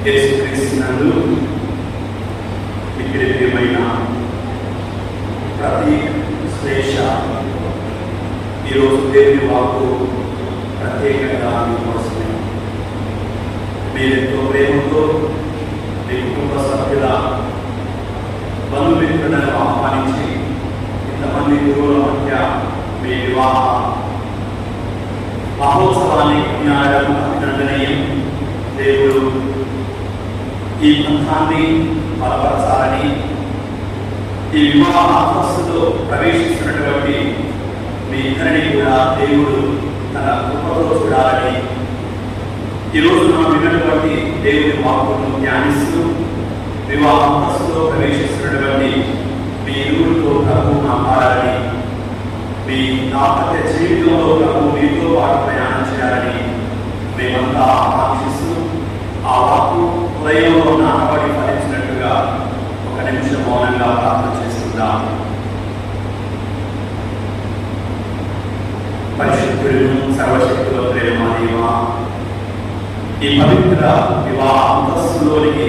యేసుక్రీస్తునందు మిక్కిలి ప్రియమైన ప్రతి శ్రేష ఈరోజు దేవుని వాక్కు ప్రత్యేకంగా మీకోసమే. మీరెంతో ప్రేమతో మీ కుటుంబ సభ్యుల బంధుమిత్రులను ఆహ్వానించి ఇంతమంది గురువుల మధ్య మీ వివాహ మహోత్సవాన్ని కొనియాడడం అభినందనీయం. దేవుడు ఈ బంధాన్ని బలపరచాలని, ఈ వివాహ ఆసక్తిలో ప్రవేశిస్తున్నటువంటి మీ ఇద్దరిని కూడా దేవుడు తన కృపతో చూడాలని ఈరోజు మనం విన్నటువంటి దేవుని వాక్కును ధ్యానిస్తూ వివాహ ఆసక్తిలో ప్రవేశిస్తున్నటువంటి మీ ఇరువురితో ప్రభు మాట్లాడాలని, మీ దాంపత్య జీవితంలో ప్రభు మీతో పాటు ప్రయాణం చేయాలని మేమంతా ఆకాంక్షిస్తూ ఆ వాక్కు హృదయంలో నాటబడి ఫలించినట్టుగా ఒక నిమిషం మౌనంగా ప్రార్థన చేస్తుందాం. పరిశుద్ధులను సర్వశక్తుల ప్రేమ దేవా, ఈ పవిత్ర వివాహ అంతస్తులోనికి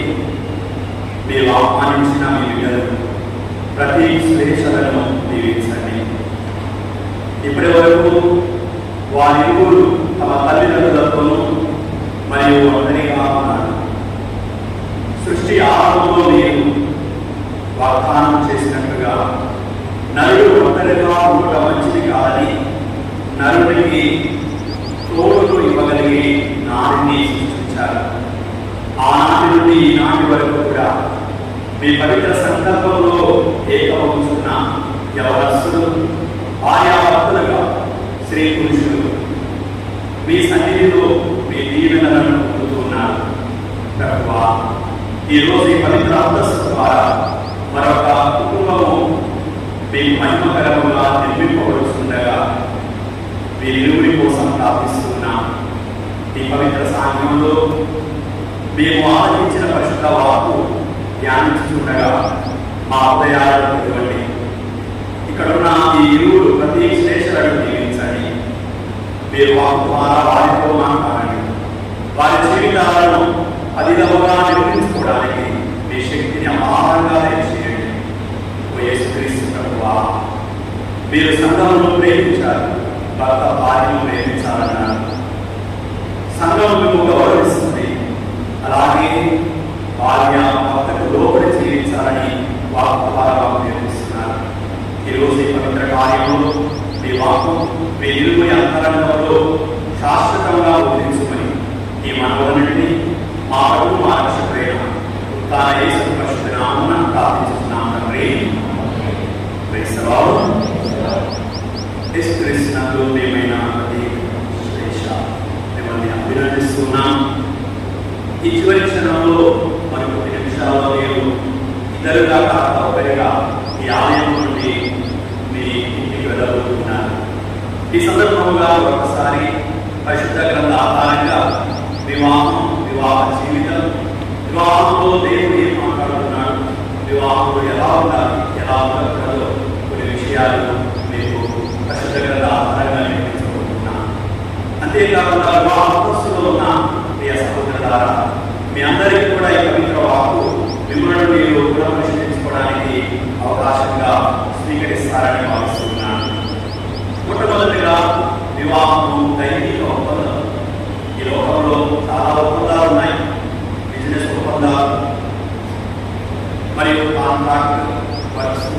మీరు ఆహ్వానించిన మీ బిడ్డలు ప్రతి శ్రేషలను దీవించండి. ఇప్పటి వరకు వారిరువురు తమ తల్లిదండ్రులతోనూ మరియు ఒంటరిగా ఉన్నారు. సృష్టి ఆరంభంలో మీరు వాగ్దానం చేసినట్టుగా నరుడు ఒంటరిగా ఉండటం మంచిది కాదని నరుడికి తోడును ఇవ్వగలిగి నాడిని సృష్టించారు. ఆనాటి నుండి ఈనాటి వరకు కూడా మీ పవిత్ర సంకల్పంలో ఏకమవుతున్న యవనస్తులు ఆయా భక్తులుగా స్త్రీ పురుషులు మీ సన్నిధిలో మీ దీవెనలను పొందుతున్నారు. ప్రభువా, ఈరోజు ఈ పవిత్ర అంతస్తు ద్వారా మరొక కుటుంబము మీ మహిమకరముగా నిర్మింపబడుతుండగా వీరిరువురి కోసం ప్రార్థిస్తున్నాం. ఈ పవిత్ర సాంఘ్యంలో మేము ఆలోచించిన పరిశుద్ధ వాక్కు ధ్యానించుతుండగా మా హృదయాలను ఇవ్వండి. ఇక్కడున్న ఈ ఇరువురు ప్రతి శ్రేష్ఠులను దీవించండి. మీరు వాక్కు ద్వారా వారితో మాట్లాడండి. వారి జీవితాలను అధికముగా నిర్మించుకోవడానికి మీ శక్తిని అపారంగా దయచేయండి. ఓ యేసుక్రీస్తు ప్రభువా, మీరు సంఘమును ప్రేమించారు, భర్త భార్యను ప్రేమించాలన్నారు. సంఘం మేము గౌరవిస్తుంది, అలాగే భార్య భర్తకు లోబడి జీవించాలని వాక్కు ద్వారా నేర్పిస్తున్నారు. ఈరోజు ఈ పవిత్ర కార్యంలో మీ వాక్కు మీ ఇరువురి అంతరంగంలో శాశ్వతంగా ఉద్ధరించుకొని ఈ మనవులన్నింటినీ మా ప్రభు మా రక్షకుడైన తాన యేసు పరిశుద్ధ నామమున ప్రార్థిస్తున్నాం తండ్రి. Praise the Lord. యేసుక్రీస్తునందు ప్రియమైన శ్రేష్ఠ మిమ్మల్ని అభినందిస్తున్నాం. ఈ చివరి క్షణంలో మరికొన్ని నిమిషాల్లో మీరు ఇద్దరుగా కాక ఒకరిగా ఈ ఆలయం నుండి మీ ఇంటికి వెళ్ళబోతున్నారు. ఈ సందర్భంగా ఒకసారి పరిశుద్ధ గ్రంథ ఆధారంగా వివాహం, వివాహ జీవితం, వివాహంలో దేవుడు ఏం మాట్లాడుతున్నాడు, వివాహంలో ఎలా ఉండాలి, ఎలా ఉండకూడదో కొన్ని విషయాలు మీకు పరిశుద్ధ గ్రంథ ఆధారంగా నేర్పించబోతున్నాను. అంతేకాకుండా వివాహ కోర్సులో ఉన్న ప్రియ సహోదరులారా, మీ అందరికీ కూడా ఈ పవిత్ర వాక్కు మిమ్మల్ని మీరు పునఃపరిశీలించుకోవడానికి అవకాశంగా స్వీకరిస్తారని భావిస్తున్నాను. మొట్టమొదటిగా వివాహము దైవిక ఒప్పందం. ఈ లోకంలో చాలా ఒప్పందాలు ఉన్నాయి. బిజినెస్ ఒప్పందాలు మరియు కాంట్రాక్ట్ వర్క్స్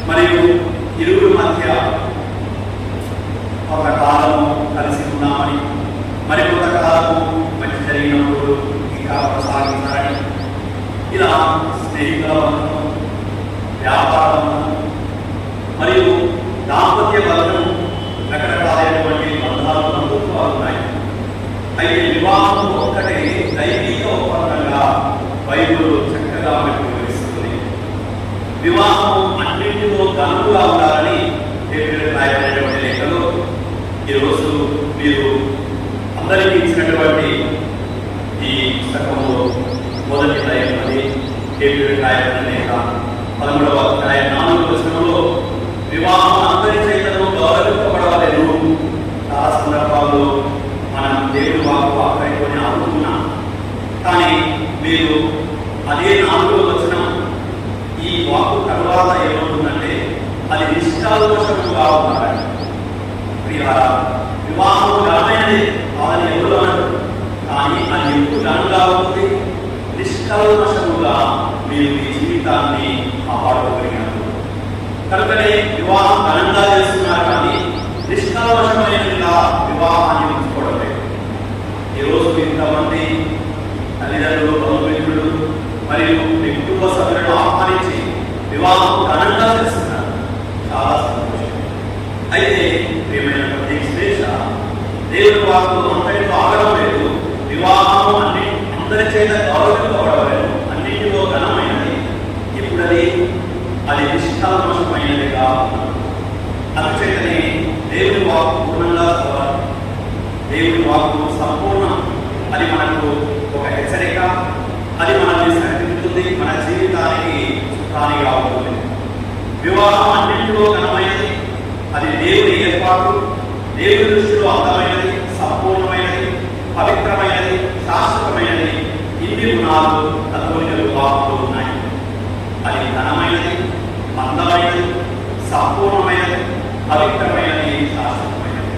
మరియు ఇరువురు మధ్య ఒక కాలము కలిసి ఉన్నామని, మరి కొంతకాలము మంచి జరిగినప్పుడు ఇంకా కొనసాగించాలని, ఇలా స్నేహితుల బంధం, వ్యాపార బంధం మరియు దాంపత్య బంధం, రకరకాలైనటువంటి బంధాలు బంధుత్వాలు ఉన్నాయి. అయితే వివాహం ఒక్కటే దైవిక ఒప్పందంగా బైబిల్ చక్కగా మనకు వివరిస్తుంది. వివాహం అన్నింటిలో ఘనముగా ఉండాలని దేవుడు రాయబడినటువంటి లేఖలో ఈరోజు మీరు అందరికీ ఇచ్చినటువంటి ఈ పుస్తకంలో మొదటి దైవది దేవుడు రాయబడిన లేఖ 13వ అధ్యాయం 4వ వచనంలో వివాహం అందరి చేతను గౌరవింపబడవలెను. చాలా సందర్భాల్లో మనం దేవుడు వాక్కు ఆకలికొని ఆడుతున్నాం. కానీ మీరు అదే 4వ వచనం ఈ వాక్కు తర్వాత ఏమవుతుందంటే అది నిష్కాల్వశముగా ఉన్నారని. ప్రియారా, వివాహం ఘనమైనది కాదని ఎవరు అన్నారు, కానీ అది ఎందుకు ఘనంగా ఉంటుంది? నిష్కల్మషముగా మీరు మీ జీవితాన్ని కాపాడుకోగలిగినప్పుడు. కనుకనే వివాహం ఘనంగా చేస్తున్నారు, కానీ నిష్కల్మషమైనదిగా వివాహాన్ని ఉంచుకోవడం లేదు. ఈరోజు ఇంతమంది తల్లిదండ్రులు, బంధుమిత్రులు మరియు మీ కుటుంబ సభ్యులను ఆహ్వానించి వివాహం ఘనంగా చేస్తున్నారు. చాలా సంతోషం. అయితే ప్రియమైనటువంటి శ్రేష, దేవుని వాక్కు అంతటితో ఆగడం లేదు. వివాహం అందరి చేత గౌరవింపబడలేదు, అన్నింటిలో ఘనమైనది. ఇప్పుడది అది నిష్కల్మషమైనదిగా అందుచేతనే దేవుని వాక్కు పూర్ణంగా చదవాలి. దేవుని వాక్కు సంపూర్ణం. అది మనకు ఒక హెచ్చరిక, అది మనల్ని సరిదిద్దుతుంది, మన జీవితానికి సుఖానిగా ఉంటుంది. వివాహం అన్నింటిలో ఘనమైనది, అది దేవుని ఏర్పాటు, దేవుని దృష్టిలో అందమైనది, సంపూర్ణమైనది, పవిత్రమైనది, శాశ్వతమైనది. ఇన్ని గుణాలు కథోలిక వివాహంలో ఉన్నాయి. అది ఘనమైనది, అందమైనది, సంపూర్ణమైనది, పవిత్రమైనది, శాశ్వతమైనది.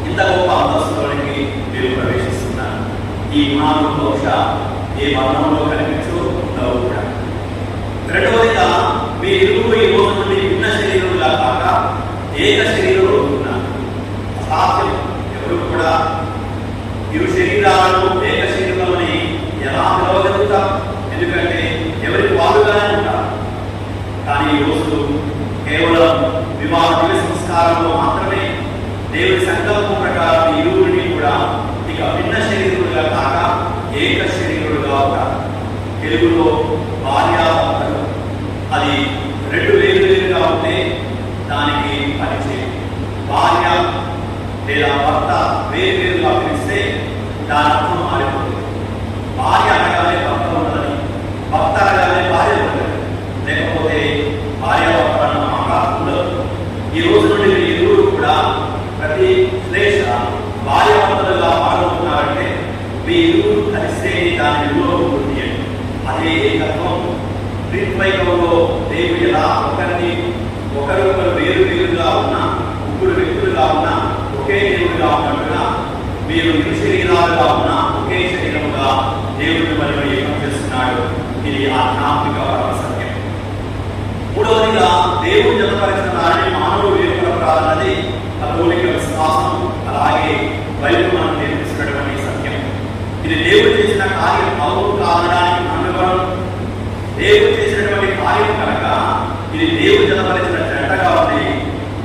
ఇంత గొప్ప అంతస్తులోనికి మీరు ప్రవేశిస్తున్నారు. ఈ గుణాలు బహుశా ఏ వర్ణంలో కనిపించో ఉండవు కూడా. రెండవదిగా మీ ఇరువురు ఈ రోజు నుండి భిన్న శరీరులుగా కాక ఏక శరీరంలో ఉంటున్నారు. అసాధ్యం. ఎవరు కూడా ఇరు శరీరాలను ఏక శరీరంలోని ఎలా పిలవగలుగుతారు? ఎందుకంటే ఎవరికి వారుగానే ఉంటారు. కానీ ఈ రోజు కేవలం వివాహ దివ్య సంస్కారంలో మాత్రమే దేవుని సంకల్పం ప్రకారం ఇరువురిని కూడా ఇక భిన్న శరీరులుగా కాక ఏక శరీరులుగా ఉంటారు. తెలుగులో భార్యాభర్తలు అది 2 వేరువేరుగా ఉంటే దానికి పనిచేయదు. భార్య లేదా భర్త వేరువేరుగా పిలిస్తే దాని అర్థం మారిపోతుంది. భార్య అనగానే భర్త ఉన్నదని, భర్త అనగానే భార్య ఉన్నది, లేకపోతే భార్య భర్త అన్న మాట ఉండదు. ఈ రోజు నుండి మీరు ఇరువురు కూడా ప్రతి శ్లేష భార్య భర్తలుగా మారుతున్నారంటే మీ ఇరువురు కలిస్తే దాని విలువ ఉంటుంది. అదే ఏకత్వం. త్రిత్వైకంలో దేవుడు ఎలా ఒకరొకరు వేరు వేరుగా ఉన్నా, ముగ్గురు వ్యక్తులుగా ఉన్నా ఒకే దేవుడుగా ఉన్నట్టుగా మీరు ఇరు శరీరాలుగా ఉన్నా ఒకే శరీరముగా దేవుడిని మరియు ఏకం చేస్తున్నాడు. ఇది ఆధ్యాత్మిక సత్యం. మూడవదిగా దేవుడు జతపరిచిన దానిని మానవుడు ఏర్పడరాదన్నది కథోలిక విశ్వాసం. అలాగే బైబిల్ మనం నేర్పిస్తున్నటువంటి సత్యం. ఇది దేవుడు చేసిన కార్యం అవును కాదడానికి అనుగుణం. దేవుడు చేసినటువంటి కార్యం కనుక ఇది దేవుడు జతపరిచిన జంటగా ఉంది.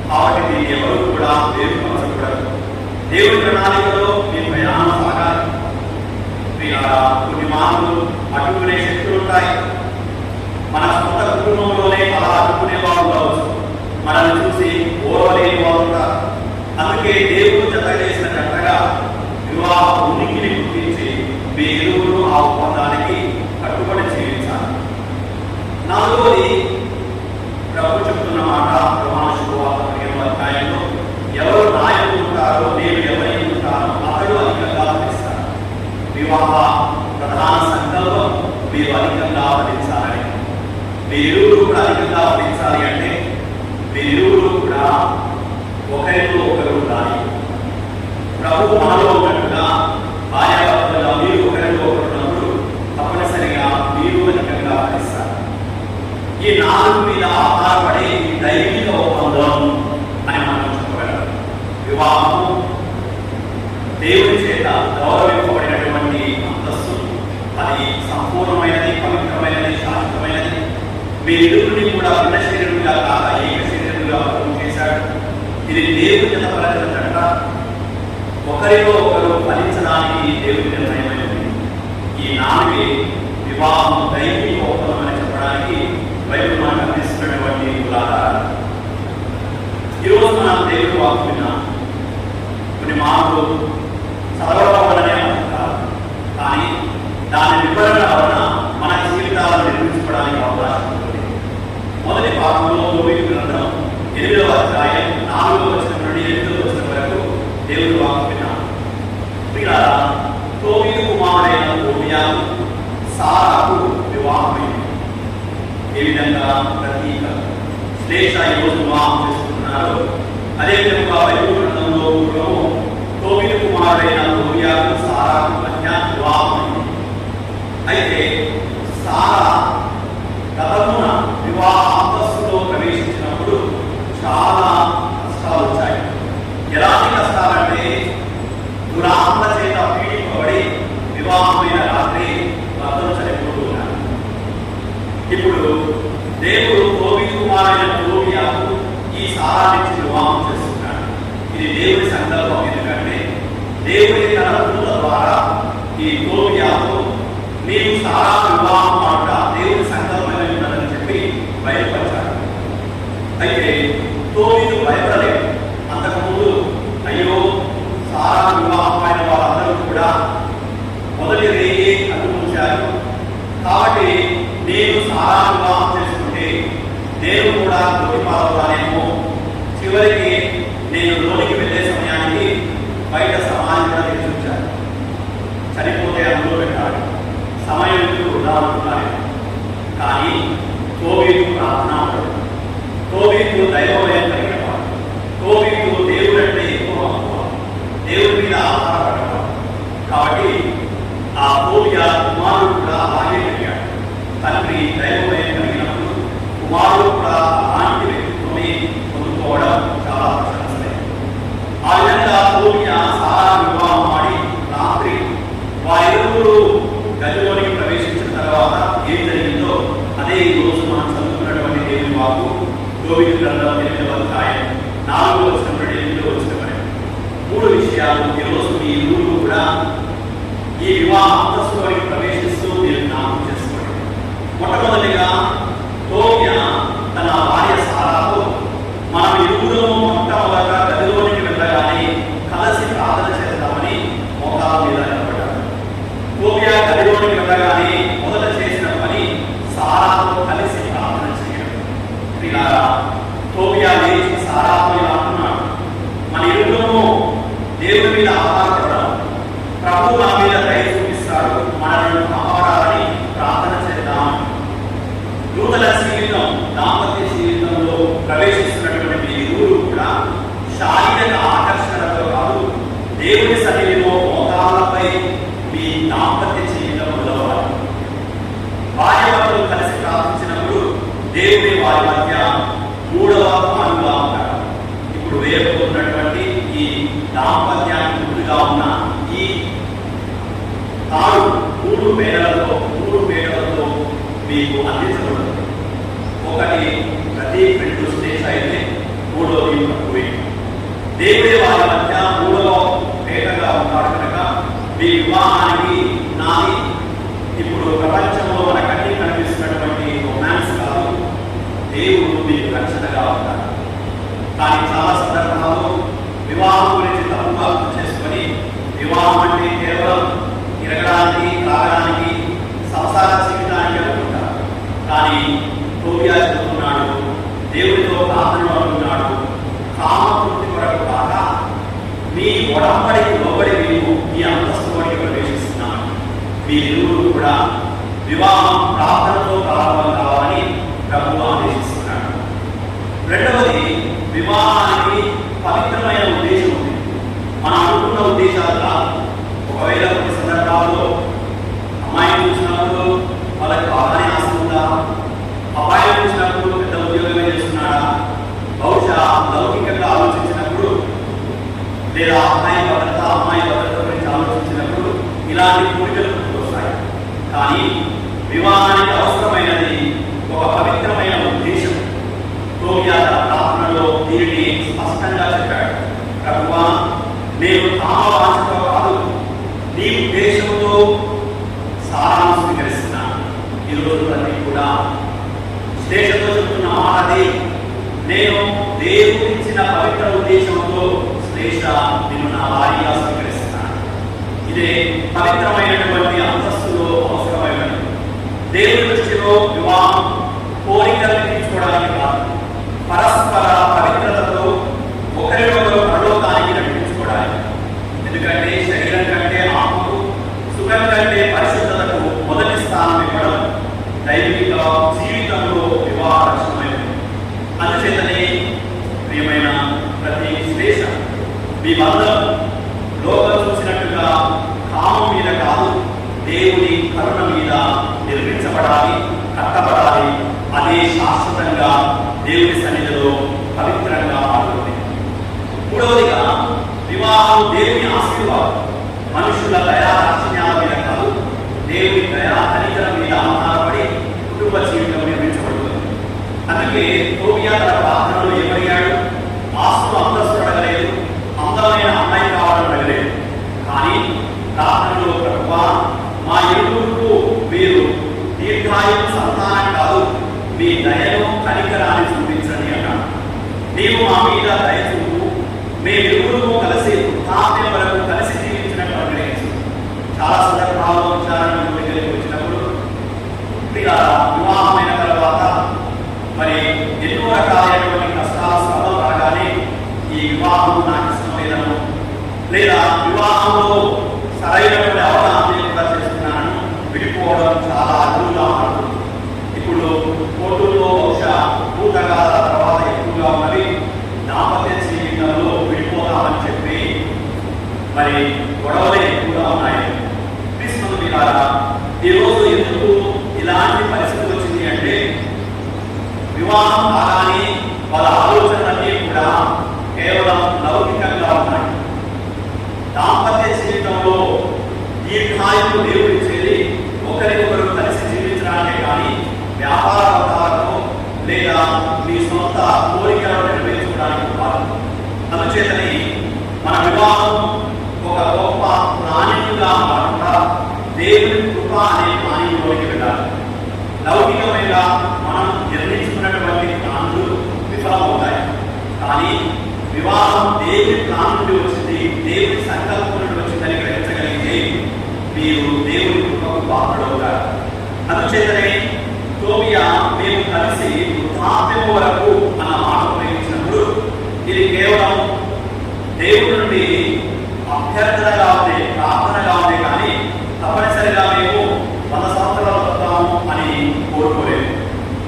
కాబట్టి దీన్ని ఎవరు కూడా వేరుపరచకూడదు. దేవుడి ప్రణాళికలో మీ ప్రయాణం సాగాలి. కొన్ని మార్పులు అడ్డుకునే శక్తులు ఉంటాయి. మన సొంత కుటుంబంలోనే అలా అడ్డుకునే వాళ్ళు కావచ్చు, మనల్ని చూసి ఓర్వలేని వాళ్ళు ఉంటారు. అందుకే దేవుడు జత చేసిన జంటగా వివాహ ఉనికిని గుర్తించి మీ ఇరువురు ఆ ఒప్పందానికి కట్టుబడి జీవించాలి. 4వది ప్రభు చెప్తున్న మాట ప్రమాణ శుభవార్త 15వ అధ్యాయంలో ఎవరు నాయకులు ఉంటారో నేను ఎవరికి ఉంటానో అతడు అధికంగా ఫలిస్తారు. వివాహ ప్రధాన సంకల్పం మీరు అధికంగా ఫలించాలని. మీరిరువురు కూడా అధికంగా ఫలించాలి అంటే మీరిరువురు కూడా ఒకరితో ఒకరు ఉండాలి. ప్రభు మనలో ఉన్నట్టుగా భార్యాభర్తలుగా మీరు ఒకరితో ఒకరు ఉన్నప్పుడు తప్పనిసరిగా మీరు అధికంగా ఫలిస్తారు. ఈ 4 మీద ఆధారపడే ఈ దైవిక ఒప్పందం అని మనం చెప్పగలం. వివాహము దేవుని చేత గౌరవింపబడినటువంటి అంతస్తు. అది సంపూర్ణమైనది, పవిత్రమైనది, శాశ్వతమైనది. మీ ఇరువురిని కూడా భిన్న శరీరులుగా కాక ఏక శరీరులుగా ప్రభు చేశాడు. ఇది దేవుని జతపరిచిన జంట. ఒకరిలో ఒకరు ఫలించడానికి దేవుని నిర్ణయమైనది. ఈ 4 వివాహం దైవిక ఒప్పందం అని చెప్పడానికి బైబిల్ మనకు అందిస్తున్నటువంటి ఉదాహరణ. ఈరోజు మనం దేవుని వాక్కు విన్నాం. కొన్ని మార్పులు చదవడం వల్లనే అనుకుంటారు, కానీ దాని వివరణ వలన మన జీవితాలను నిర్మించుకోవడానికి అవకాశం ఉంటుంది. మొదటి భాగంలో తోబీతు గ్రంథం 8వ అధ్యాయం 4వ వచనం నుండి 8వ వచనం వరకు దేవుని వాక్కు విన్నాం. తోబీతు కుమారుడైన తోబియాను సారాకు వివాహమైంది. ఏ విధంగా ప్రతీక శ్లేష ఈరోజు వివాహం చేసుకుంటున్నారు. అదేవిధంగా బైబిల్ గ్రంథంలో పూర్వము తోబిలు కుమారుడైన తోబియాకు సారాకు మధ్య వివాహమైంది. అయితే సారా గతమున వివాహ అంతస్తులో ప్రవేశించినప్పుడు చాలా కష్టాలు వచ్చాయి. ఎలాంటి కష్టాలంటే దురాత్మ చేత పీడింపబడి వివాహమైన రాత్రి భర్తలు చనిపోతూ ఉన్నారు. ఇప్పుడు దేవుడు తోబిలు కుమారుడైన తోబియాకు ఈ సారానికి వివాహం చేస్తున్నాడు. ఇది దేవుడి సంకల్పం. ఎందుకంటే దేవుడి తన దూత ద్వారా ఈ తోబియాకు నీవు సారా వివాహం మాట దేవుడి సంకల్పమై ఉన్నదని చెప్పి బయలుపరిచాడు. అయితే తోబిలు భయపడలేదు. అంతకుముందు అయ్యో సారా వివాహమైన వారందరూ కూడా మొదటి రేగి అనుభవించారు కాబట్టి నేను సారా వివాహం చేసుకుంటే నేను కూడా తోడిపాలవుతానేమో, చివరికి నేను లోనికి వెళ్ళే సమయానికి బయట సమాజం కూడా తెచ్చుంచాను, చనిపోతే అందులో పెట్టాలి, సమయం వృధా అవుతున్నారు. కానీ తోబిలు ప్రార్థన, తోబిలు దైవమయం కలిగిన వాడు, తోబిలు దేవుడంటే ఎక్కువ దేవుడి మీద ఆధారపడేవాడు. కాబట్టి ఆ తోబియా కుమారుడు కూడా అలాగే కలిగాడు. తండ్రి దైవమయం కలిగినప్పుడు కుమారుడు కూడా అలాంటి వ్యక్తిత్వమే పొందుకోవడం చాలా ప్రశంసనీయం. ఆ విధంగా తోబియా సారా వివాహం ఆడి రాత్రి వారిరువురు గదిలోనికి ప్రవేశించిన తర్వాత ఏం జరిగిందో అదే ఈ రోజు మనం చదువుకున్నటువంటి దేవుని వాకు తోబిలు గ్రంథం 8వ అధ్యాయం 4వ వచనం నుండి 8వ వచనం వరకు 3 విషయాలు ఈరోజు మీ ఇరువురు కూడా ఈ వివాహ అంతస్తులోకి ప్రవేశిస్తూ మీరు జ్ఞాపకం చేసుకోండి. మొట్టమొదటిగా తోబియా తన భార్య సారాతో మనం ఇరువురు మొట్టమొదట గదిలోనికి వెళ్ళగానే కలిసి ప్రార్థన చేద్దామని మోకాల మీద నిలబడ్డాడు. తోబియా గదిలోనికి వెళ్ళగానే మొదట చేసిన పని సారాతో కలిసి ప్రార్థన చేయడం. ఇలా తోబియా లేచి సారాతో ఇలా అంటున్నాడు, మన ఇరువురు దేవుడి మీద ఆధారపడడం, ప్రభు నా మీద దయ చూపిస్తాడు, మనల్ని కాపాడాలని ప్రార్థన చేద్దాం. నూతన జీవితం, దాంపత్య జీవితంలో ప్రవేశిస్తున్నటువంటి ఇరువురు కూడా శారీరక ఆకర్షణతో కాదు, దేవుడి సన్నిధిలో మోకాళ్ళపై మీ దాంపత్య జీవితం మొదలవ్వాలి. భార్యాభర్తలు కలిసి ప్రార్థించినప్పుడు దేవుడి వారి మధ్య మూడవ పాలుగా ఉంటారు. ఇప్పుడు వేయబోతున్నటువంటి ఈ దాంపత్యానికి ముందుగా ఉన్న ఈ తాడు 3 మేడలతో మీకు అందించబడుతుంది. ఒకటి ప్రతి 2 స్టేజ్ అయితే 3వది తక్కువే. దేవుడే వారి మధ్య 3వ పేటగా ఉంటాడు కనుక మీ వివాహానికి నాది ఇప్పుడు ప్రపంచంలో మన కంటికి కనిపిస్తున్నటువంటి రొమాన్స్ కాదు, దేవుడు మీకు రక్షణగా ఉంటాడు. కానీ చాలా సందర్భాల్లో వివాహం గురించి తప్పుగా అర్థం చేసుకొని వివాహం అంటే కేవలం తిరగడానికి, తాగడానికి, సంసార జీవితానికి అనుకుంటారు. కానీ తోబియా చెబుతున్నాడు, దేవుడితో ప్రార్థనలు అంటున్నాడు, కామతృప్తి కొరకు కాక మీ ఒడంబడికి లోబడి మేము ఈ అంతస్తులోకి ప్రవేశిస్తున్నాము. మీ ఇరువురు కూడా వివాహం ప్రార్థనతో ప్రారంభం కావాలని ప్రభువు ఆదేశిస్తున్నాడు. రెండవది, వివాహానికి పవిత్రమైన ఉద్దేశం ఉంది. మనం అనుకున్న ఉద్దేశాలు కాదు. ఒకవేళ కొన్ని సందర్భాల్లో అమ్మాయిని చూసినప్పుడు వాళ్ళకి బాగానే ఆస్తి ఉందా, అబ్బాయిని చూసినప్పుడు పెద్ద ఉద్యోగమే చేస్తున్నాడా, బహుశా లౌకికంగా ఆలోచించినప్పుడు లేదా అమ్మాయి భద్రత గురించి ఆలోచించినప్పుడు ఇలాంటి కోరికలు వస్తాయి. కానీ వివాహానికి అవసరమైనది ఒక పవిత్రమైన ఉద్దేశం. తోబియా ప్రార్థనలో దీనిని స్పష్టంగా చెప్పాడు. ప్రభువా, నేను కామవాంఛతో కాదు, నీ ఉద్దేశంతో సారాను స్వీకరిస్తున్నాను. ఈరోజు అన్ని కూడా శ్లేషతో చెప్తున్న మాటది, నేను దేవుడు ఇచ్చిన పవిత్ర ఉద్దేశంతో శ్లేష నేను నా భార్యగా స్వీకరిస్తున్నాను. ఇదే పవిత్రమైనటువంటి అంతస్తులో అవసరమైనది. దేవుడి దృష్టిలో వివాహం కోరికలను తీర్చుకోవడానికి కాదు, పరస్పర పవిత్రతతో ఒకరినొకరు పరలోకానికి నడిపించుకోవడానికి. ఎందుకంటే శరీరం కంటే ఆత్మకు, సుఖం కంటే పరిశుద్ధతకు మొదటి స్థానం బంధం లోకం చూసినట్టుగా కామం మీద కాదు, దేవుని కరుణ మీద నిర్మించబడాలి, కట్టబడాలి. అదే శాశ్వతంగా దేవుని సన్నిధిలో పవిత్రంగా మారుతుంది. మూడవదిగా వివాహం దేవుని ఆశీర్వాదం. మనుషుల దయా దాక్షిణ్యాల మీద కాదు, దేవుని దయా కనికరం మీద ఆధారపడి కుటుంబ జీవితం నిర్మించబడుతుంది. అందుకే తోబియా తన ప్రార్థనలో ఏమడిగాడు? ఆస్తులు అంతస్తులు అడగలేదు, అందమైన అమ్మాయి కావాలని అడగలేదు. కానీ ప్రార్థనలో ప్రభువా, మా ఇరువురుకు మీరు దీర్ఘాయువు సంతానం కాదు, మీ దయను కనికరాన్ని చూపించండి అన్నాడు. నీవు మా మీద దయ చూపు, మేమిరువురు కలిసి వృద్ధాప్యం వరకు కలిసి జీవించినట్టు అనుగ్రహించు. చాలా సందర్భాల్లో విచారణ దగ్గరికి వచ్చినప్పుడు వివాహమైన తర్వాత మరి ఎన్నో రకాలైనటువంటి కష్టాలు శ్రమలు రాగానే ఈ వివాహం నాకు ఇష్టం లేదను, లేదా వివాహంలో సరైనటువంటి అవగాహన లేకుండా చేస్తున్నాను, విడిపోవడం చాలా అరుదుగా ఉంటుంది. ఇప్పుడు కోర్టుల్లో బహుశా భూతకాల తర్వాత ఎక్కువగా ఉన్నది. దాంపత్య జీవితంలో విడిపోతామని చెప్పి మరి గొడవలే ఎక్కువగా ఉన్నాయి. క్రీస్తు మీరారా, ఈరోజు ఎందుకు ఇలాంటి పరిస్థితి వచ్చింది అంటే, వివాహం కాగానే వాళ్ళ ఆలోచనలన్నీ కూడా కేవలం లౌకికంగా ఉన్నాయి. దాంపత్య జీవితంలో దీర్ఘాయువు దేవుడిచ్చేది ఒకరికొకరు కలిసి జీవించడానికే కానీ వ్యాపార అవతారము లేదా మీ సొంత కోరికలను నెరవేర్చుకోవడానికి కాదు. అందుచేతని మన వివాహం ఒక గొప్ప ప్లానింగ్గా కాకుండా దేవుని కృప అనే ప్లానింగ్లోకి వెళ్ళాలి. లౌకికమైన మనం నిర్ణయించుకున్నటువంటి ప్లాన్లు విఫలమవుతాయి. కానీ వివాహం దేవుని ప్లాన్ నుండి వచ్చింది, దేవుని సంకల్పం నుండి వచ్చిందని గ్రహించగలిగితే మీరు దేవుని కృపకు పాత్రలవుతారు. అందుచేతనే తోబియా మేము కలిసి వృద్ధాప్యం వరకు అన్న మాట ఉపయోగించినప్పుడు ఇది కేవలం దేవుడి నుండి అభ్యర్థనగా ఉంది, ప్రార్థనగా ఉంది. కానీ తప్పనిసరిగా మేము 100 సంవత్సరాలు వస్తాము అని కోరుకోలేదు.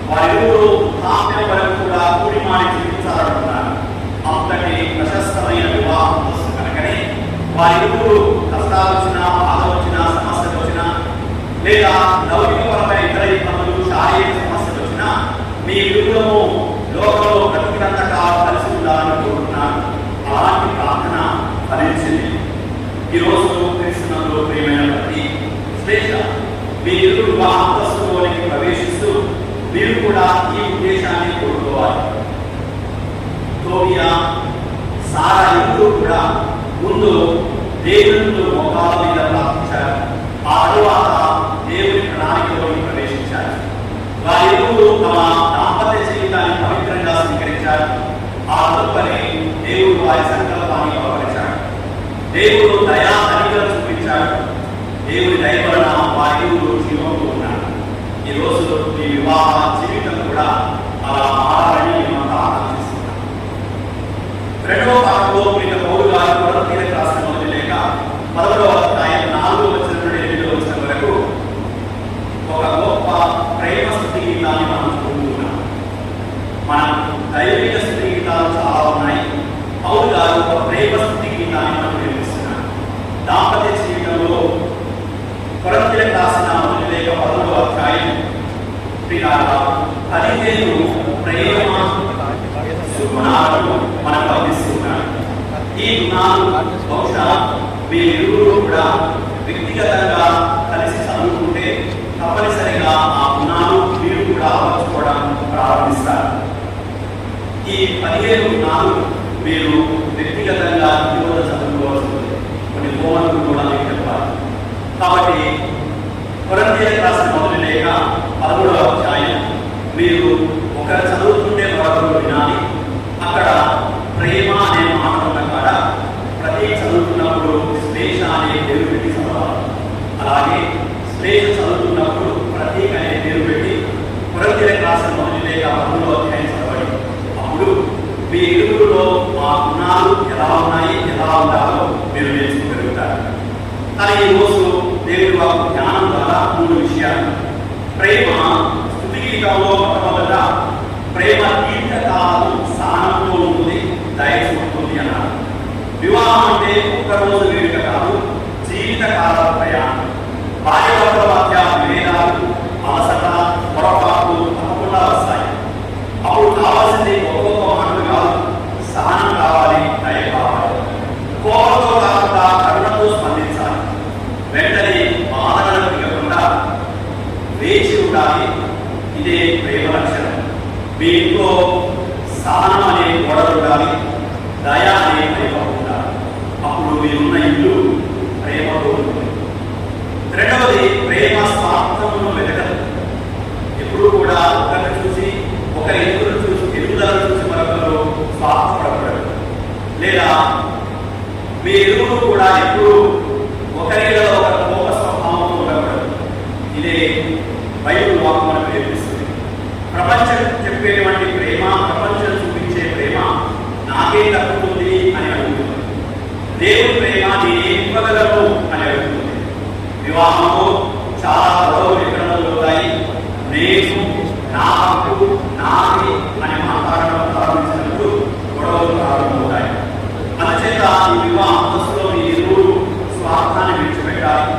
వారిరువురు వృద్ధాప్యం వరకు కూడా కూడి మాడి జీవించాలంటున్నారు. అంతటి ప్రశస్తమైన వివాహం వస్తుంది కనుకనే వారిరువురు కష్టాలు వచ్చినా, బాధ వచ్చినా, సమస్యలు వచ్చినా, లేదా లౌకికపరమైన ఇతర ఇబ్బందులు, శారీరక సమస్యలు వచ్చినా మీ ఇరువురము లోకంలో బ్రతికినంత కాలం కలిసి ఉండాలని కోరుతున్నారు. అలాంటి ప్రార్థన ఫలించింది. ఈరోజు క్రీస్తునందు ప్రియమైన ప్రతి శ్రేష్ఠ మీ ఇరువురు వివాహ అంతస్తులోనికి ప్రవేశిస్తూ మీరు కూడా ఈ ఉద్దేశాన్ని కోరుకోవాలి. తోబియా, సారా ఇరువురు కూడా ముందు దేవుని మోకాల మీద ప్రార్థించారు. ఆ తరువాత దేవుని ప్రణాళికలోకి ప్రవేశించారు. వారిరువురు తమ దాంపత్య జీవితాన్ని పవిత్రంగా స్వీకరించారు. ఆ తదుపరి దేవుడు వారి సంకల్పాన్ని బలపరిచాడు. దేవుడు దయా కనికరం చూపించాడు. దేవుడి దయ వలన వారిరువురు జీవంతో ఉన్నారు. ఈ రోజు ఈ వివాహ జీవితం కూడా అలా మారాలని మేమంతా ఆకాంక్షిస్తున్నాం. రెండవ భాగంలో పునీత పౌలు గారు కొరింథీయులకు రాసిన మొదటి లేఖ 11వ అధ్యాయం 4వ వచనం నుండి 8వ వచనం వరకు ఒక గొప్ప ప్రేమ స్తుతి గీతాన్ని మనం చూస్తున్నాం. మనం దైవిక స్తుతి గీతాలు చాలా ఉన్నాయి. పౌలు గారు ఒక ప్రేమ స్తుతి గీతాన్ని మనం నిర్మిస్తున్నారు. దాంపత్య జీవితంలో కొరింథీయులకు రాసిన మొదటి లేఖ 11వ అధ్యాయం 15 ప్రేమ సుగుణాలను మనకు అందిస్తున్నారు. ఈ గుణాలు బహుశా మీరిరువురు కూడా వ్యక్తిగతంగా కలిసి చదువుకుంటే తప్పనిసరిగా ఆ గుణాలు మీరు కూడా అమర్చుకోవడం ప్రారంభిస్తారు. ఈ 15 గుణాలు మీరు వ్యక్తిగతంగా యువత చదువుకోవాల్సింది. కొన్ని హోంవర్క్ కూడా మీకు చెప్పాలి. కాబట్టి కొరింథీయులకు రాసిన మొదటి లేఖ 13వ అధ్యాయం మీరు ఒకరు చదువుతుంటే మరొకరు వినాలి. అక్కడ ప్రేమ అనే మాట ఉన్న కాడ ప్రతి చదువుతున్నప్పుడు శ్లేష అనే పేరు పెట్టి చదవాలి. అలాగే శ్లేష చదువుతున్నప్పుడు ప్రతీక అనే పేరు పెట్టి కొరింథీయులకు రాసిన మొదటి లేఖ 13వ అధ్యాయం చదవండి. అప్పుడు మీ ఇరువురిలో ఆ గుణాలు ఎలా ఉన్నాయి, ఎలా ఉండాలో మీరు నేర్చుకోగలుగుతారు. కానీ ఈరోజు దేవుడి వాక్కు జ్ఞానం ద్వారా 3 విషయాలు. ప్రేమ స్తుతి గీతంలో మొట్టమొదట ప్రేమ దీర్ఘకాలం స్థానంలో ఉంటుంది, దయ చూపుతుంది అన్నారు. వివాహం భార్యాభర్తల మధ్య విభేదాలు, అలసట, పొరపాట్లు తప్పకుండా వస్తాయి. అప్పుడు కావాల్సింది ఒక్కొక్క మాటలు కాదు, సహనం కావాలి, దయ కావాలి. కోపంతో కాకుండా కరుణతో స్పందించాలి. వెంటనే బాధలను దిగకుండా వేచి ఉండాలి. ఇదే ప్రేమ లక్షణం. మీ ఇంట్లో సహనం అనే గోడలు ఉండాలి, దయ అనే ప్రేమ ఉండాలి. అప్పుడు మీరున్న ఇల్లు ప్రేమతో ఉంటుంది. రెండవది, ప్రేమ స్వార్థమును వెతకదు. ఎప్పుడు కూడా ఒకరిని చూసి, ఒకరి ఎదుగుదలను చూసి మరొకరు స్వార్థపడకూడదు. లేదా మీ ఎదుగులు కూడా ఎప్పుడు ఒకరిలో ఒక కోప స్వభావంతో ఉండకూడదు. ఇదే బైబిల్ వాక్కు మనకు నేర్పిస్తుంది. ప్రపంచం చెప్పేటువంటి ప్రేమ, ప్రపంచం చూపించే ప్రేమ నాకే తగ్గుతుంది అని అడుగుతుంది. దేవుని ప్రేమ నేనేం ఇవ్వగలను అని అడుగుతుంది. వివాహంలో చాలా గొడవలు ఎక్కడ మొదలవుతాయి. నేను, నా హక్కు, నాది అని మాట్లాడడం ప్రారంభించినప్పుడు గొడవలు ప్రారంభమవుతాయి. అందుచేత ఈ వివాహ దశలో మీ ఇరువురు స్వార్థాన్ని విడిచిపెట్టాలి,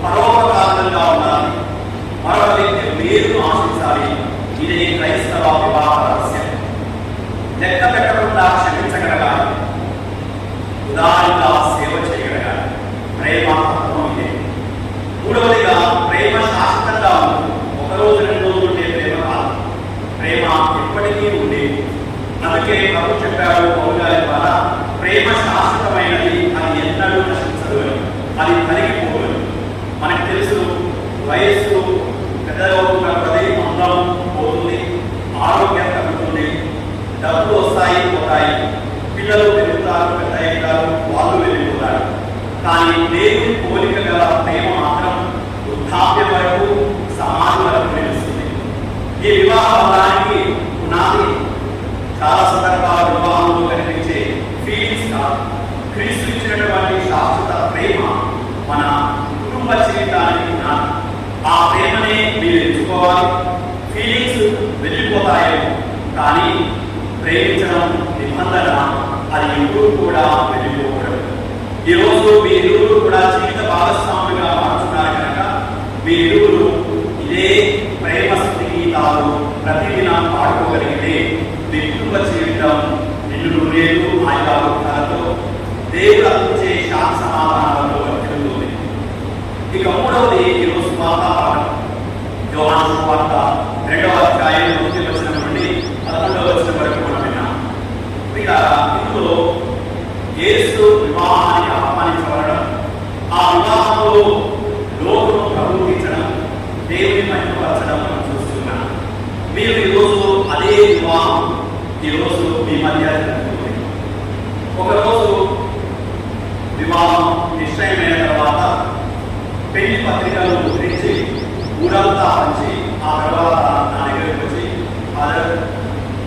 పరోపకారంగా ఉండాలి, మరొక వ్యక్తి మేలును ఆశించాలి. ఇదే క్రైస్తవ వివాహ రహస్యం. లెక్క పెట్టకుండా క్షమించగలగాలి, ఉదారంగా సేవ చేయగలగాలి. ప్రేమ తత్వం ఇదే. మూడవదిగా, ప్రేమ శాశ్వతంగా ఉంటుంది. ఒకరోజు రెండు రోజులు ఉండే ప్రేమ కాదు, ప్రేమ ఎప్పటికీ ఉండేది. అందుకే ప్రభు చెప్పారు పౌలు గారి ద్వారా, ప్రేమ శాశ్వతమైనది, అది ఎన్నడూ నశించదు, అది తరిగిపోదు. మనకు తెలుసు, వయస్సు పెద్దగా ప్రతి అందం పోతుంది, ఆరోగ్యం తగ్గుతుంది, డబ్బులు వస్తాయి పోతాయి, పిల్లలు పెరుగుతారు, పెద్ద అవుతారు, వాళ్ళు వెళ్ళిపోతారు. కానీ దేవుని పోలిక గల ప్రేమ మాత్రం వృద్ధాప్యం వరకు, సమాజం వరకు నిలుస్తుంది. ఈ వివాహ బంధానికి పునాది చాలా సందర్భాల వివాహంలో కనిపించే ఫీలింగ్స్ కాదు, క్రీస్తు ఇచ్చినటువంటి శాశ్వత ప్రేమ మన కుటుంబ జీవితానికి పునాది. ఆ ప్రేమనే మీరు ఎంచుకోవాలి. ఫీలింగ్స్ వెళ్ళిపోతాయేమో, కానీ ప్రేమించడం నిబంధన, అది ఎప్పుడు కూడా వెళ్ళిపోకూడదు. ఈరోజు మీ ఇరువురు కూడా జీవిత భాగస్వాములుగా మార్చున్నారు కనుక మీ ఇరువురు ఇదే ప్రేమ స్థితి గీతాలు ప్రతిదినం పాడుకోగలిగితే మీ కుటుంబ జీవితం నిన్ను నూరేళ్ళు ఆయుధాలతో దేవుడు అందించే శాంతి సమాధానాలతో వర్తిల్లుతుంది. ఇక మూడవది, ఈరోజు వార్త యోహాను సువార్త 2వ అధ్యాయం 1వ వచనం నుండి 11వ వచనం వరకు మనం విన్నాం. ఇక ఇందులో యేసు వివాహానికి ఆహ్వానించబడడం, ఆ వివాహంలో లోకము ప్రబోధించడం, దేవుని మహిమపరచడం మనం చూస్తున్నాం. మీరు ఈరోజు అదే వివాహం ఈరోజు మీ మధ్య జరుగుతుంది. ఒకరోజు వివాహం నిశ్చయమైన తర్వాత పెళ్లి పత్రికలు ముద్రించి ఊరంతా పంచి, ఆ తర్వాత నా దగ్గరికి వచ్చి, ఫాదర్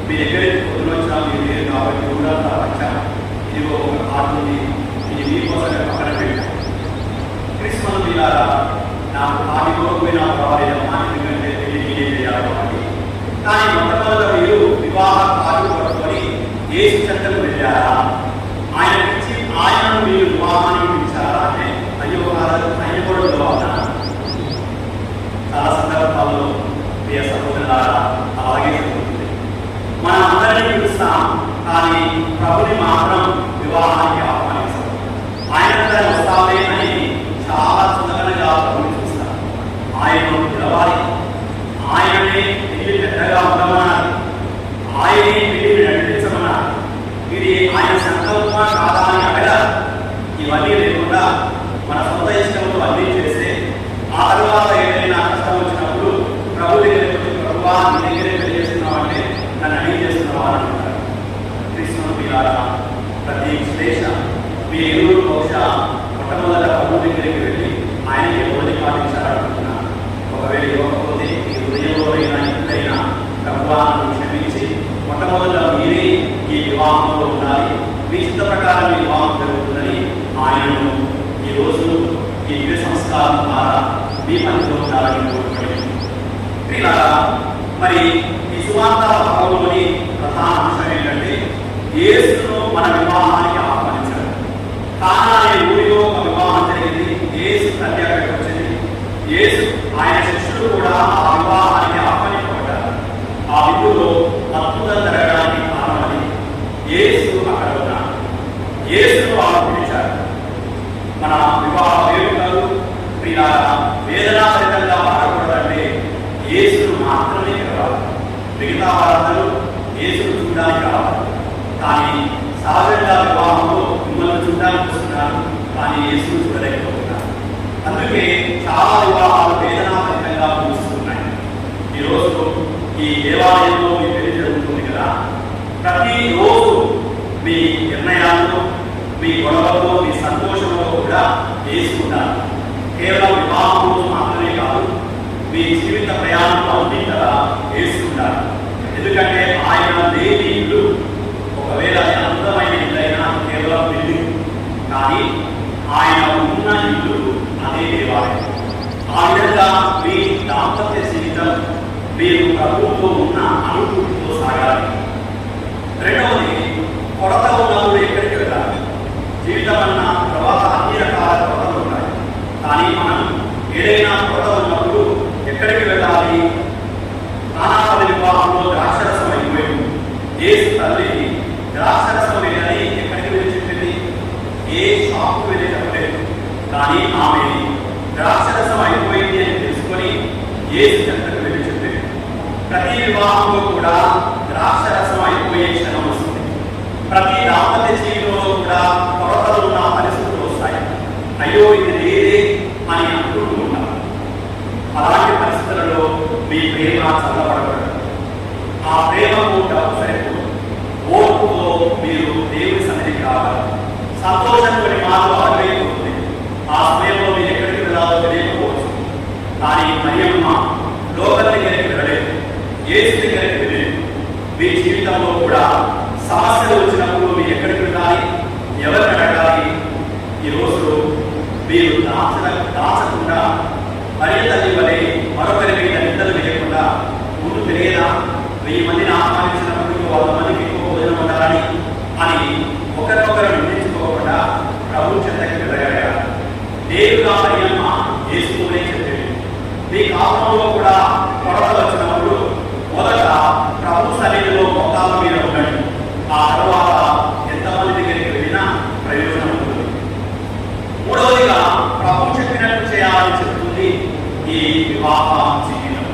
మీ దగ్గరికి పొద్దున వచ్చినా మీరు లేదు కాబట్టి ఊరంతా వచ్చాను, ఇదిగో ఒక కార్డు ఉంది, ఇది మీకోసమే పక్కన పెట్టాను. క్రిస్మస్ మీలారా నాకు ఆది కోరుకుపోయినా పర్వాలేదమ్మా, ఎందుకంటే పెళ్లి మీరే చేయాలి కాబట్టి. కానీ మొట్టమొదట మీరు వివాహ కార్డు పట్టుకొని యేసు చెంతకు వెళ్ళారా, ఆయన పిలిచి ఆయనను మీరు వివాహానికి పిలిచారా అంటే, అయ్యో అయ్యకూడదు అన్నా. చాలా సందర్భాల్లో ప్రియ సహోదరులారా అలాగే జరుగుతుంది. మనం అందరినీ పిలుస్తాం, కానీ ప్రభుని మాత్రం వివాహానికి ఆహ్వానిస్తాం. ఆయన వస్తావే అని చాలా చులకనగా ప్రభుని చూస్తాం. ఆయనను పిలవాలి, ఆయననే పెళ్లి పెద్దగా ఉండమన్నారు, ఆయనే పెళ్లిని నడిపించమన్నారు. ఇది ఆయన సంకల్పమా కాదా అని అడగాలి. ఇవన్నీ లేకుండా మన సొంత ఇష్టంతో అన్నీ చేస్తే ఆ తర్వాత ఏదైనా కష్టం వచ్చినప్పుడు ప్రభు దగ్గరికి వచ్చి, ప్రభువా నీ దగ్గరే పెళ్లి చేస్తున్నావు అంటే నన్ను అడిగి చేస్తున్నావా అని అంటారు. క్రీస్తు పిల్లారా, ప్రతి శ్లేష మీ ఇరువురు బహుశా మొట్టమొదట ప్రభు దగ్గరికి వెళ్ళి ఆయనకి మొదటి పాటించాలనుకుంటున్నాను. ఒకవేళ ఇవ్వకపోతే ఈ హృదయంలోనైనా ఎప్పుడైనా ప్రభువాన్ని క్షమించి మొట్టమొదట మీరే ఈ వివాహంలో ఉండాలి, మీ చిత్త ప్రకారం ఈ వివాహం జరుగుతుందని ఆయనను ఈరోజు ఈ దివ్య సంస్కారం ద్వారా మీ పనితో ఉండాలని కోరుకోండి. పిల్లారా, మరి ఈ సువార్త భాగంలోని ప్రధాన అంశం ఏంటంటే, యేసును మన వివాహానికి ఆహ్వానించడం. కానా అనే ఊరిలో ఒక వివాహం జరిగింది. యేసు కన్య వచ్చింది. యేసు ఆయన శిష్యులు కూడా ఆ వివాహానికి ఆహ్వానింపబడ్డారు. ఆ విందులో అద్భుతం జరగడానికి కారణమని యేసు అక్కడ ఉన్నారు. యేసును వారు పిలిచారు. మన వివాహ వేడుకలు వేదనాభరితంగా మారకూడదంటే యేసును మాత్రమే కావాలి. మిగతా వారందరూ యేసును చూడడానికి రావాలి. కానీ సహజంగా వివాహంలో మిమ్మల్ని చూడడానికి వస్తున్నారు, కానీ యేసును చూడలేకపోతున్నారు. అందుకే చాలా వివాహాలు వేదనాభరితంగా ముగుస్తున్నాయి. ఈరోజు ఈ దేవాలయంలో మీ పెళ్లి జరుగుతుంది కదా, ప్రతిరోజు మీ నిర్ణయాల్లో, మీ గొడవల్లో, మీ సంతోషంలో కూడా వేసుకుంటారు. కేవలం వివాహం రోజు మాత్రమే కాదు, మీ జీవిత ప్రయాణంలో అన్ని కదా వేసుకుంటారు. ఎందుకంటే ఆయన లేని ఇల్లు, ఒకవేళ అందమైన ఇల్లైనా కేవలం బిల్డింగ్, కానీ ఆయన ఉన్న ఇల్లు అదే దేవాలయం. ఆ విధంగా మీ దాంపత్య జీవితం మీరు ప్రభువుతో ఉన్న అనుభూతితో సాగాలి. రెండవది, కొరత ఉన్నప్పుడు ఎక్కడికి వెళ్ళాలి? జీవితం అన్న తర్వాత అన్ని రకాల కొరతలు ఉంటాయి. కానీ మనం ఏదైనా కొరత ఉన్నప్పుడు ఎక్కడికి వెళ్ళాలి? నానాపల్లి వివాహంలో ద్రాక్షరసం అయిపోయింది. యేసు తల్లి ద్రాక్షరసం లేదని ఎక్కడికి వెళ్ళి చెప్పింది? ఏ షాప్కు వెళ్ళి చెప్పలేదు. కానీ ఆమె ద్రాక్షరసం అయిపోయింది అని తెలుసుకొని యేసు చెంతకు వెళ్ళి చెప్పింది. ప్రతి వివాహంలో కూడా ద్రాక్షరసం అయిపోయే క్షణం వస్తుంది. ప్రతి దాంపత్య జీవితంలో కూడా కొరతలు ఉన్న పరిస్థితులు వస్తాయి. అయ్యో ఇది లేదే అని అనుకుంటూ ఉంటారు. అలాంటి పరిస్థితులలో మీ ప్రేమ చల్లబడబడదు. ఆ ప్రేమకు డబ్బు సరిపోదు. ఓర్పుతో మీరు దేవుని సన్నిధికి రావాలి. సంతోషం కొన్ని మార్లు అడగైపోతుంది. ఆ సమయంలో మీరు ఎక్కడికి వెళ్ళాలో తెలియకపోవచ్చు. కానీ మరియమ్మ లోకం దగ్గరికి వెళ్ళలేదు, యేసు దగ్గరికి వెళ్ళలేదు. మీ జీవితంలో కూడా సమస్యలు వచ్చినప్పుడు మీరు ఎక్కడికి వెళ్ళాలి? ఎవరిని అడగాలి? ఈరోజు మీరు దాచకుండా మరియ తల్లి వలె మరొకరి మీద నిందలు వేయకుండా ముందు తెలియదా 1000 మందిని ఆహ్వానించినప్పుడు 100 మందికి ఎక్కువ భోజనం ఉండాలని అని ఒకరినొకరు నిందించుకోకుండా ప్రభు చెంతకి వెళ్ళగలిగారు. దేవుగా మరియమ్మ యేసుతోనే చెప్పేది. మీ కాలంలో కూడా కొరత వచ్చినప్పుడు మొదట ప్రభు సన్నిధిలో మోకాళ్ళ మీద ఉండండి. ఆ తర్వాత ఎంతమంది దగ్గరికి వెళ్ళినా ప్రయోజనం ఉంటుంది. మూడవదిగా ప్రభు చెప్పినట్టు చేయాలని చెప్తుంది ఈ వివాహ జీవితం.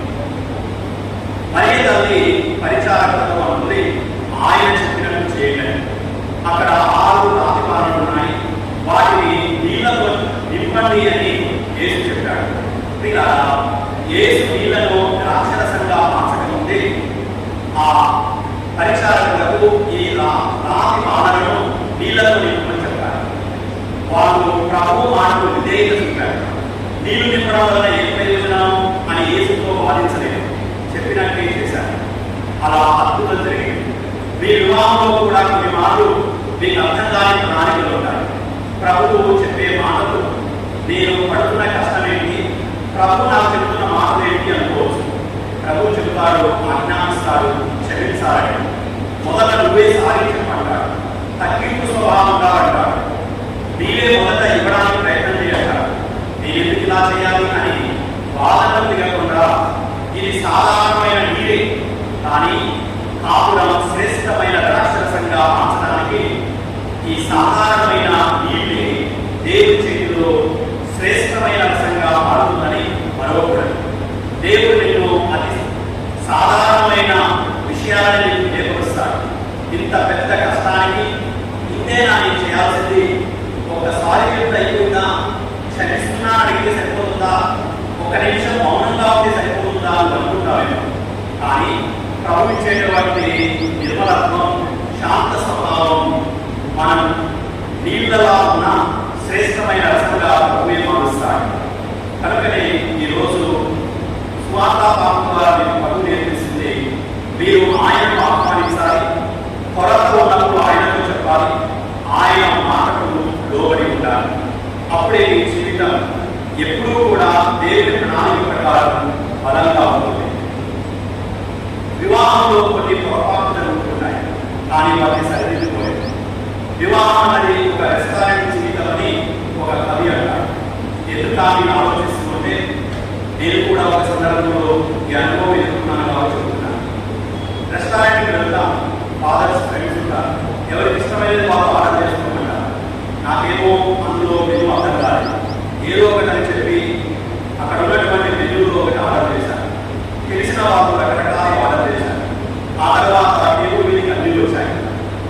మరియ తల్లి పరిచారకతో అంటుంది, ఆయన చెప్పినట్టు చేయలేదు. అక్కడ 6 రాతిపాలలు ఉన్నాయి, వాటిని నీళ్లతో నింపండి అని యేసు చెప్పాడు. ఇలా యేసు నీళ్లను ద్రాక్షరసంగా మార్చకముందే ఆ పరిచారకులకు ఈ రాతి పాలనను నీళ్లతో నింపమని చెప్పారు. వాళ్ళు ప్రభు మాటకు విధేయత చూపారు. నీళ్లు నింపడం వల్ల ఏం ప్రయోజనం అని యేసుతో వాదించలేదు, చెప్పినట్టే చేశారు. అలా అద్భుతం జరిగింది. మీ వివాహంలో కూడా కొన్ని మాటలు మీకు అర్థం కాని ప్రణాళికలు ఉంటాయి. ప్రభువు చెప్పే మాటలు నేను పడుతున్న కష్టం ఏంటి, ప్రభు నాకు చెప్తున్న మాటలు ఏంటి అనుకోవచ్చు. ప్రభు చెబుతాడు, ఆజ్ఞాపిస్తాడు, క్షమించాలని. మొదట నువ్వే సారి చెప్పంటాడు, తగ్గింపు స్వభావంగా అంటాడు. నీవే మొదట ఇవ్వడానికి ప్రయత్నం చేయంటాడు. నేను ఎందుకు ఇలా చేయాలి అని వాదనలు దిగకుండా ఇది సాధారణమైన నీరే, కానీ కాపురం శ్రేష్టమైన ద్రాక్షరసంగా మార్చడానికి ఈ సాధారణమైన నీళ్ళే దేవుడి చేతిలో శ్రేష్టమైన రసంగా మారుతుందని మరొకడు. దేవుడు నిన్ను అతి సాధారణమైన విషయాలను నీకు ఏర్పరుస్తాడు. ఇంత పెద్ద కష్టానికి ఇంతేనా నేను చేయాల్సింది? ఒకసారి ఎంత అయిపోయిందా? క్షమిస్తున్నా అడిగితే సరిపోతుందా? 1 నిమిషం మౌనంగా ఉంటే సరిపోతుందా అని అనుకుంటామేమో. కానీ ప్రభు ఇచ్చేటువంటి నిర్మలత్వం, శాంత స్వభావం మనం నీళ్ళలా ఉన్న శ్రేష్టమైన రసంగా ప్రభువే మారుస్తాడు. కనుకనే ఈరోజు స్వార్థపాపంగా మీకు ప్రభు నేర్పిస్తుంది. మీరు ఆయనను ఆహ్వానించాలి. కొరత ఉన్నప్పుడు ఆయనతో చెప్పాలి. ఆయన మాటకు లోబడి ఉండాలి. అప్పుడే మీ జీవితం ఎప్పుడూ కూడా దేవుని ప్రణాళిక ప్రకారం బలంగా ఉంటుంది. వివాహంలో కొన్ని పొరపాట్లు జరుగుతున్నాయి, కానీ వాటిని సరిదిద్దుకోలేదు. వివాహం అనేది ఒక రెస్టారెంట్ జీవితం అని ఒక కవి అంటారు. ఎందుకు ఆలోచిస్తుంటే నేను కూడా ఒక సందర్భంలో ఈ అనుభవం ఎదుర్కొన్నాను కాబట్టి చెప్తున్నాను. రెస్టారెంట్కి వెళ్తాం, ఫాదర్స్ ఫ్రెండ్స్ ఉంటారు, ఎవరికి ఇష్టమైనది వాళ్ళు ఆర్డర్ చేసుకోమంటారు. నాకేమో అందులో మెనూ అర్థం కాదు, ఏదో ఒకటి అని చెప్పి అక్కడ ఉన్నటువంటి మెనూలో ఒకటి ఆర్డర్ చేశాను. తెలిసిన వాళ్ళు రకరకాల ఆర్డర్ చేశారు. ఆ తర్వాత టేబుల్ మీదకి అన్ని వచ్చాయి.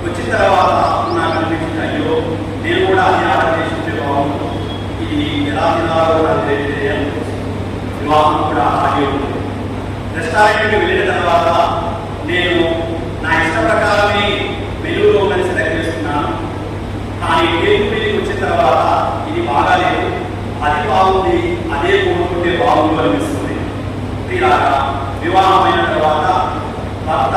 వచ్చిన తర్వాత నాకు అనిపించింది, అయ్యో నేను కూడా అన్ని ఆర్డర్ చేసి బాగుంటుంది, ఇది ఎలా తినాలో నాకు తెలియదు. వివాహం కూడా అలాగే ఉంటుంది. రెస్టారెంట్కి వెళ్ళిన తర్వాత నేను నా ఇష్ట ప్రకారమే మెనూలో ఉన్నది సెలెక్ట్ చేసుకున్నాను. కానీ టేబుల్ మీదకి వచ్చిన తర్వాత ఇది బాగాలేదు, అది బాగుంది, అదే కోరుకుంటే బాగుంది అనిపిస్తుంది. ఇలాగా వివాహమైన తర్వాత భర్త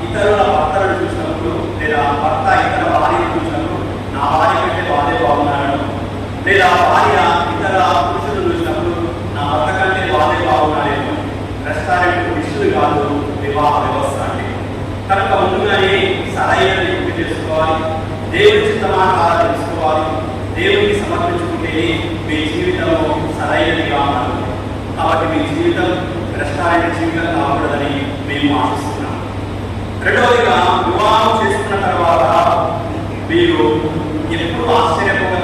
ఇతరుల భర్తలను చూసినప్పుడు లేదా భర్త ఇతర భార్యను చూసినప్పుడు నా భార్య కంటే వాళ్ళే బాగున్నాడు, లేదా భార్య ఇతర పురుషులను చూసినప్పుడు నా భర్త కంటే వాళ్ళే బాగున్నాడేమో. రెస్టారెంట్ విషయాలు కాదు వివాహ వ్యవస్థ అంటే. కనుక ముందుగానే సరైనది గుర్తు చేసుకోవాలి, దేవుడి చిత్తమాకారాలు తెలుసుకోవాలి, దేవుడికి సమర్పించుకుంటేనే మీ జీవితంలో సరైనదిగా మారుతుంది. కాబట్టి మీ జీవితం రెస్టారెంట్ జీవితం కాకూడదని మేము ఆశిస్తున్నాం. రెండవదిగా, వివాహం చేసుకున్న తర్వాత మీరు ఎప్పుడు ఆశ్చర్యపోగలరు.